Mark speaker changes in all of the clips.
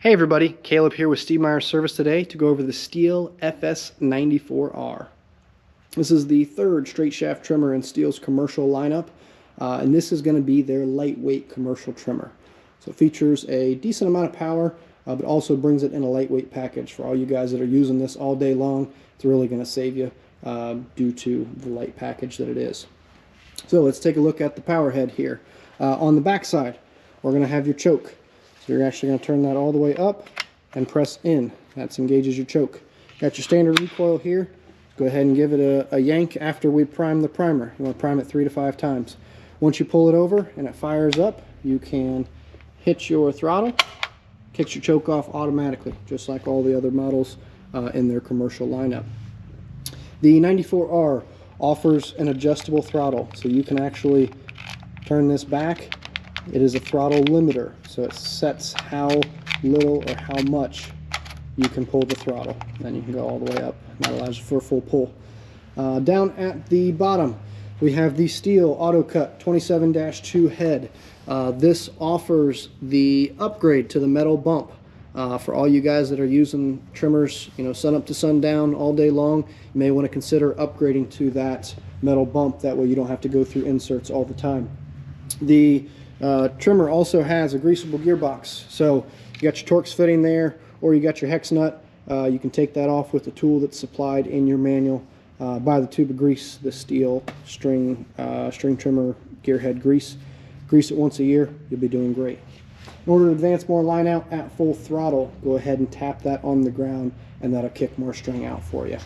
Speaker 1: Hey everybody, Caleb here with Stihl Service today to go over the Stihl FS94R. This is the third straight shaft trimmer in Stihl's commercial lineup, and this is going to be their lightweight commercial trimmer. So it features a decent amount of power, but also brings it in a lightweight package. For all you guys that are using this all day long, it's really going to save you due to the light package that it is. So let's take a look at the power head here. On the back side, we're going to have your choke. So you're actually going to turn that all the way up and press in. That engages your choke. Got your standard recoil here. Go ahead and give it a yank after we prime the primer. You want to prime it 3 to 5 times. Once you pull it over and it fires up, you can hit your throttle, kicks your choke off automatically, just like all the other models in their commercial lineup. The 94R offers an adjustable throttle, so you can actually turn this back. It is a throttle limiter, so it sets how little or how much you can pull the throttle. Then you can go all the way up, and that allows you for a full pull. Down at the bottom, we have the Stihl Auto Cut 27-2 head. This offers the upgrade to the metal bump. For all you guys that are using trimmers, sun up to sundown all day long, you may want to consider upgrading to that metal bump. That way you don't have to go through inserts all the time. The trimmer also has a greasable gearbox, so you got your Torx fitting there, or you got your hex nut. You can take that off with the tool that's supplied in your manual. Buy the tube of grease, the Stihl string trimmer gearhead grease. Grease it once a year, you'll be doing great. In order to advance more line out at full throttle, go ahead and tap that on the ground, and that'll kick more string out for you.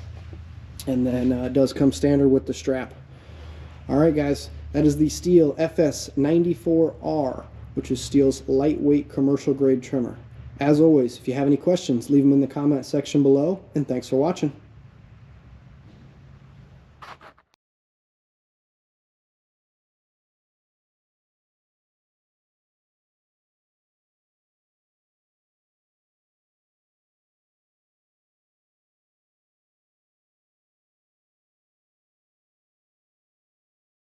Speaker 1: And then it does come standard with the strap. Alright guys, that is the Stihl FS94R, which is Stihl's lightweight commercial grade trimmer. As always, if you have any questions, leave them in the comment section below, and thanks for watching.